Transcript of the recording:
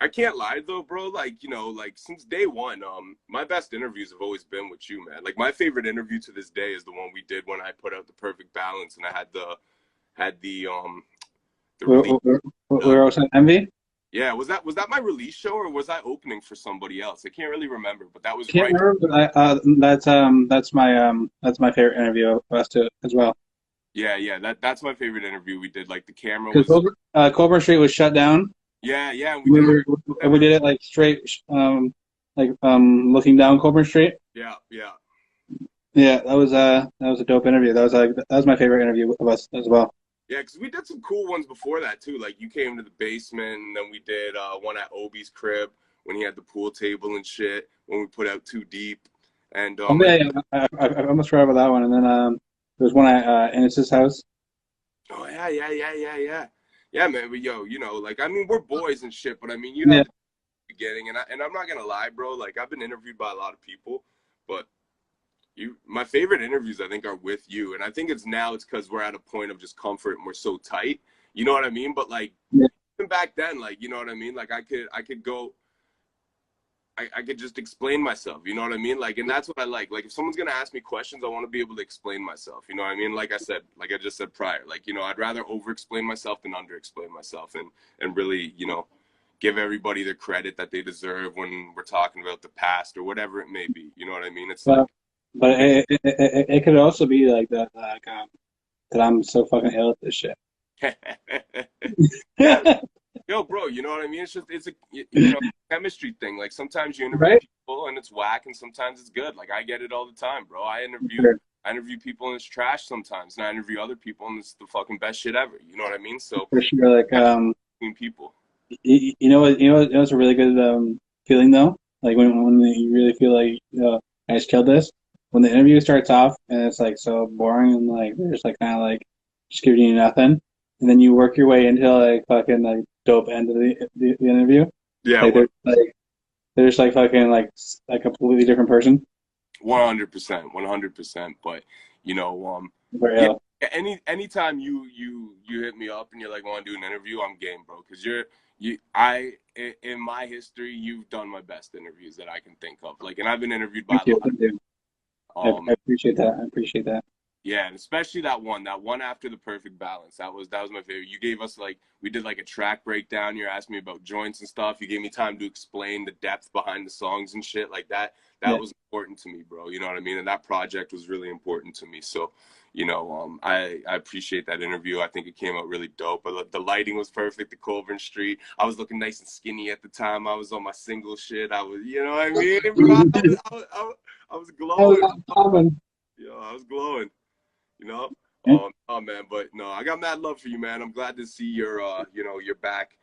I can't lie though, bro. Like, like since day one, my best interviews have always been with you, man. Like my favorite interview to this day is the one we did when I put out the perfect balance and I had the We're, release. we're, Uh, we're also envy. yeah, was that my release show or was I opening for somebody else? I can't really remember, but that was Can't right. remember, but that's my favorite interview of us too as well. Yeah, yeah, that's my favorite interview we did. Like the camera Because was, Colburn Street was shut down. yeah, and we We did like were we ever. did it like straight, looking down Colburn Street. Yeah, yeah. Yeah, that was a dope interview. That was my favorite interview of us as well. Yeah, because we did some cool ones before that too. Like you came to the basement, and then we did one at Obi's crib when he had the pool table and shit. When we put out Too Deep, and Oh yeah, yeah. I almost forgot about that one. And then there was one at Ennis's house. oh yeah, yeah, yeah, yeah, yeah, yeah, man. But yo, like I mean, we're boys and shit, but I mean, you Yeah, have the beginning, and I'm not gonna lie, bro. Like I've been interviewed by a lot of people, but my favorite interviews I think are with you, and I think it's because we're at a point of just comfort and we're so tight. You know what I mean? But like yeah, even back then, like you know what I mean? Like I could go. I could just explain myself, you know what I mean? Like, and that's what I like. Like, if someone's gonna ask me questions, I want to be able to explain myself, you know what I mean? Like I said, like I just said prior, like I'd rather over-explain myself than under-explain myself, and really, give everybody the credit that they deserve when we're talking about the past or whatever it may be. You know what I mean? It's but like, but it could also be like that, that I'm so fucking ill at this shit. yeah, yo, bro, you know what I mean? It's just it's a chemistry thing. Like sometimes you interview Right? people and it's whack, and sometimes it's good. Like I get it all the time, bro. Sure. I interview people and it's trash sometimes, and I interview other people and it's the fucking best shit ever. You know what I mean? So For sure. Like between people. you know what's a really good feeling though? Like when you really feel like, I just killed this. When the interview starts off and it's like so boring and like they're just like kind of like just giving you nothing, and then you work your way into like fucking like dope end of the interview. Yeah, Like they're just like fucking like a completely different person. 100%, 100%. But Very yeah. ill. Anytime you hit me up and you're like, want to do an interview, I'm game, bro. Because in my history, you've done my best interviews that I can think of. Like, and I've been interviewed by Thank a you. lot. Thank you. I appreciate that. I appreciate that. Yeah, and especially that one after the perfect balance. That was my favorite. You gave us like we did like a track breakdown. You asked me about joints and stuff. You gave me time to explain the depth behind the songs and shit like that. Yeah. That was important to me, bro. You know what I mean? And that project was really important to me. So, I appreciate that interview. I think it came out really dope. But the lighting was perfect. The Colburn Street. I was looking nice and skinny at the time. I was on my single shit. I was, you know what I mean, bro. I was That was glowing. common. I was glowing you know. Yeah. Oh man, but no, I got mad love for you, man. I'm glad to see you're back